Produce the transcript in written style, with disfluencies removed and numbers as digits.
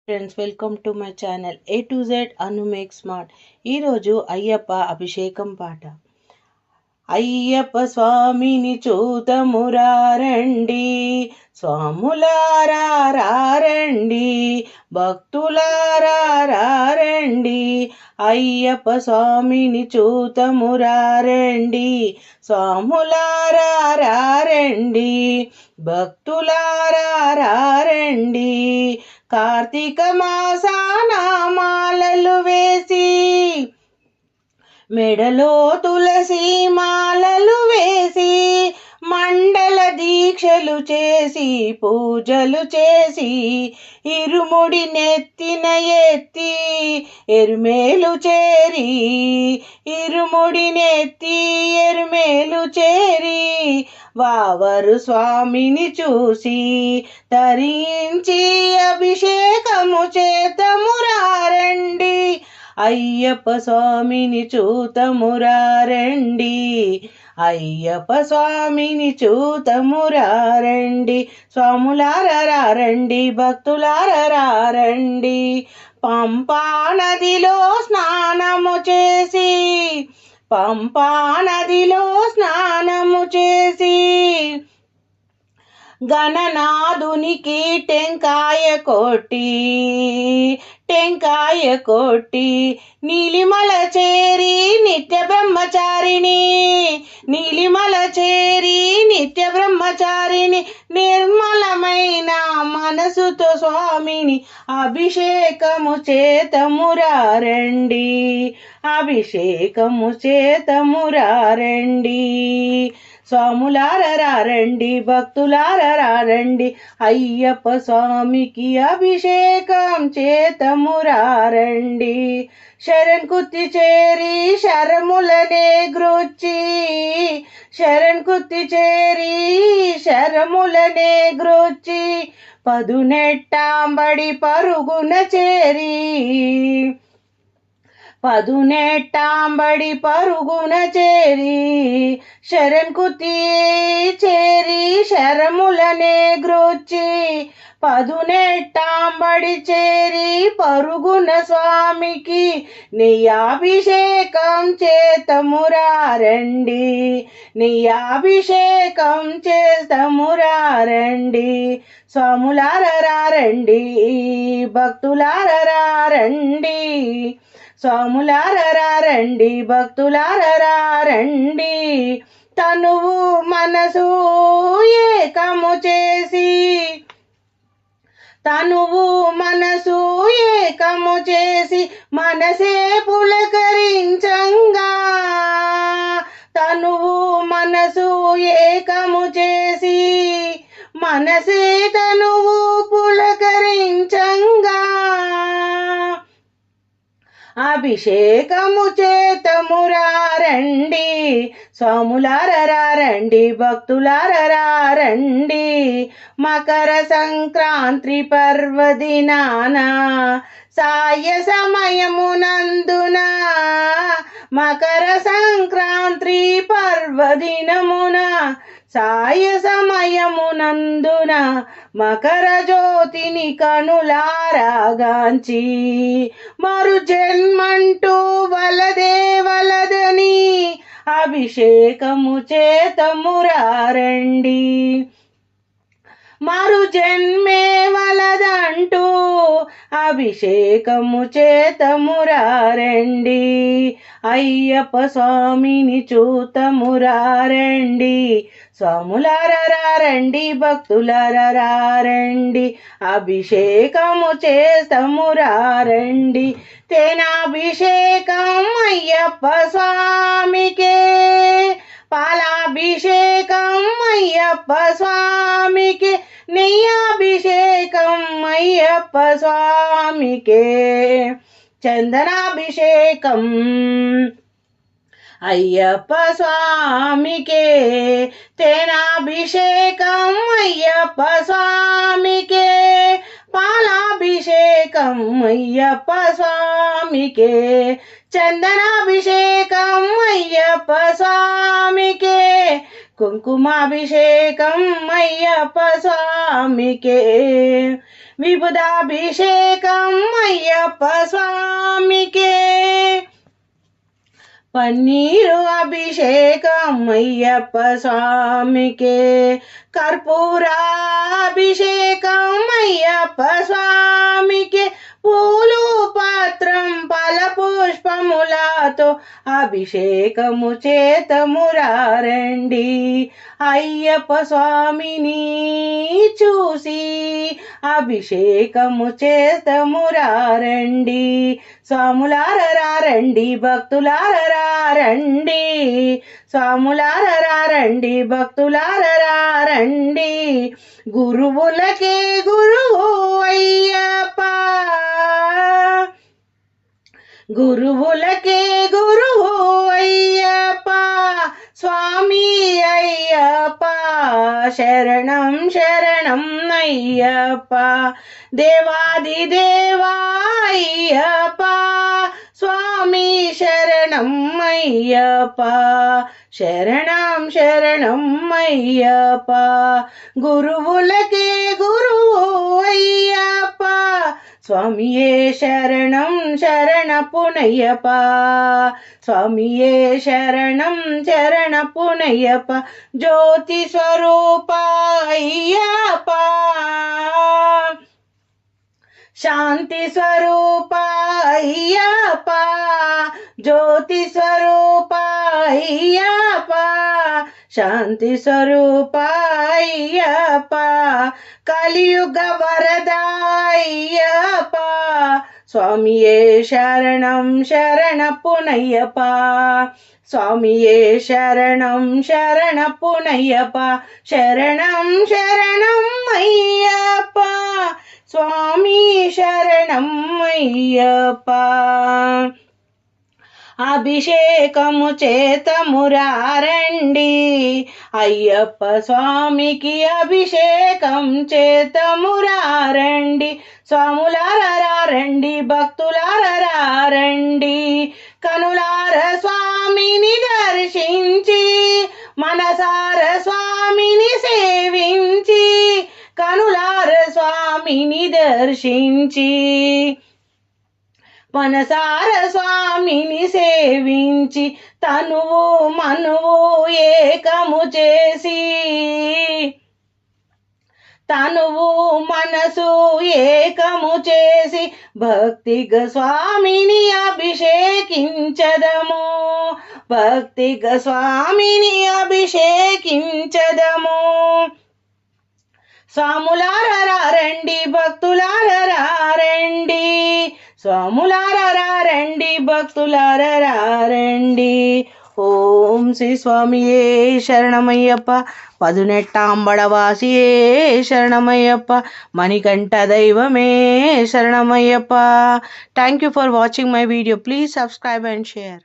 Friends, welcome to my channel A to Z Anu make smart. ఈరోజు అయ్యప్ప అభిషేకం పాట. అయ్యప్ప స్వామిని చూతమురారండి, స్వాములారా రారండి, భక్తులారా రారండి. అయ్యప్ప స్వామిని చూతమురారండి, స్వాములారా రారండి, భక్తులారా రారండి. కార్తీక మాసాన మాలలు వేసి, మెడలో తులసి మాలలు వేసి, మండల దీక్షలు చేసి, పూజలు చేసి, ఇరుముడి నెత్తిన ఎత్తి ఎరుమేలు చేరి, ఇరుముడి నెత్తి ఎరుమేలు చేరి, వావరు స్వామిని చూసి తరించి అభిషేకము చేతమురారండి. అయ్యప్ప స్వామిని చూతమురారండి, అయ్యప్ప స్వామిని చూతమురారండి. స్వాములారా రారండి, భక్తులారా రారండి. పంపా నదిలో స్నానము చేసి, పంపా నదిలో స్నానము చేసి, గణనాథునికి టెంకాయ కొట్టి, టెంకాయ కొట్టి, నీలిమల చేరి నిత్య బ్రహ్మచారిణి, నీలిమల చేరి నిత్య బ్రహ్మచారిణి. నిర్మలమైన మనసుతో స్వామిని అభిషేకము చేతమురారండి, అభిషేకము చేతమురారండి. స్వాములారా రారండి, భక్తులారా రారండి, అయ్యప్ప స్వామికి అభిషేకం చేతమురారండి. శరణ్ కుత్తి చేరి శరములనే గ్రోచి, శరణ్ కుత్తి చేరి శరములనే గ్రోచి, పదునెట్టాంబడి పరుగున చేరి, పదునెట్టాంబడి పరుగున చేరి, శరణ్ కుత్తి చేరి శరములనే గ్రోచి, పదునెట్టాంబడి చేరి పరుగున స్వామికి నెయ్యాభిషేకం చేతమురారండి, నెయ్యాభిషేకం చేతమురారండి. స్వాములారా రారండి, భక్తులారా రారండి, స్వాములారా రారండి, భక్తులారా రారండి. తనువు మనసు ఏకము చేసి, తనువు మనసు ఏకము చేసి, మనసే పులకరించంగా, తనువు మనసు ఏకము చేసి, మనసే తనువు పులకరించంగా, అభిషేకము చేతమురారండి. స్వాములారా రారండి, భక్తులారా రారండి. మకర సంక్రాంతి పర్వదినాన సాయ సమయమునందున, మకర సంక్రాంతి పర్వదినమున సాయ సమయమునందున, మకర జ్యోతిని కనులారాగాంచి, మరు జన్మంటూ వలదే వలదని అభిషేకము చేతమురారండి, మరు జన్మే వలదంటూ అభిషేకము చేతమురారండి. అయ్యప్ప స్వామిని చూతమురారండి, స్వాములారా రారండి, భక్తులారా రారండి, అభిషేకము చేతమురారండి. తేనాభిషేకం అయ్యప్ప స్వామికే, పాలాభిషేకం అయ్యప్ప స్వామికే, నెయ్యాభిషేకం అయ్యప్ప స్వామికే, చందనాభిషేకం అయ్యప్ప స్వామికే, తేనాభిషేకం అయ్యప్ప స్వామికే, పాలాభిషేకం అయ్యప్ప స్వామికే, చందనాభిషేకం అయ్యప్ప స్వామికే, కుంకుమాభిషేకం అయ్యప్ప స్వామికే, విభుదాభిషేకం అయ్యప్ప స్వామికే, పన్నీరు అభిషేకం అయ్యప్ప స్వామికే, కర్పూరాభిషేకం అయ్యప్ప స్వామికే, పూలు పాత్రం ఫల పుష్పములతో అభిషేకము చేతమురారండి, అయ్యప్ప స్వామిని చూసి అభిషేకము చేతమురారండి, స్వాములారండి భక్తులారండి, స్వాములారండి భక్తులారండి, గురువులకే గురువు అయ్యప్ప, గురువులకే గురువు అయ్యప్ప, స్వామి అయ్యప్ప శరణం శరణం అయ్యప్ప, దేవాది దేవా అయ్యప్ప స్వామి శరణం అయ్యప్ప, శరణం శరణం అయ్యప్ప, గురువులకే గురువు అయ్యప్ప, స్వామియే శరణం శరణపునయ్యప్ప, స్వామియే శరణం శరణపునయ్యప్ప, జ్యోతి స్వరూప అయ్యప్ప, శాంతి స్వరూప అయ్యప్ప, జ్యోతి స్వరూప అయ్యప్ప, శాంతి స్వరూప అయ్యప్ప, కలియుగ వరద అయ్యప్ప, స్వామియే శరణం శరణపునయ్యప్ప, స్వామియే శరణం శరణపునయ్యప్ప, శరణం శరణం అయ్యప్ప, స్వామి శరణం అయ్యప్ప, అభిషేకము చేతమురారండి, అయ్యప్ప స్వామికి అభిషేకం చేతమురారండి, స్వాములారండి భక్తులారండి, కనులార స్వామిని దర్శించి మనసార స్వామిని సేవించి, కనులార స్వామిని దర్శించి మనసార స్వామిని సేవించి, తనువు మనువు ఏకము చేసి, తనువు మనసు ఏకము చేసి, భక్తిగా స్వామిని అభిషేకించదము, భక్తిగా స్వామిని అభిషేకించదము, స్వాములారండి భక్తులారండి, స్వాములారండి భక్తులారండి, ఓం శ్రీ స్వామియే శరణమయ్యప్ప, పదునెట్టాంబడవాసియే శరణమయ్యప్ప, మణికంఠ దైవమే శరణమయ్యప్ప. Thank you for watching my video. Please subscribe and share.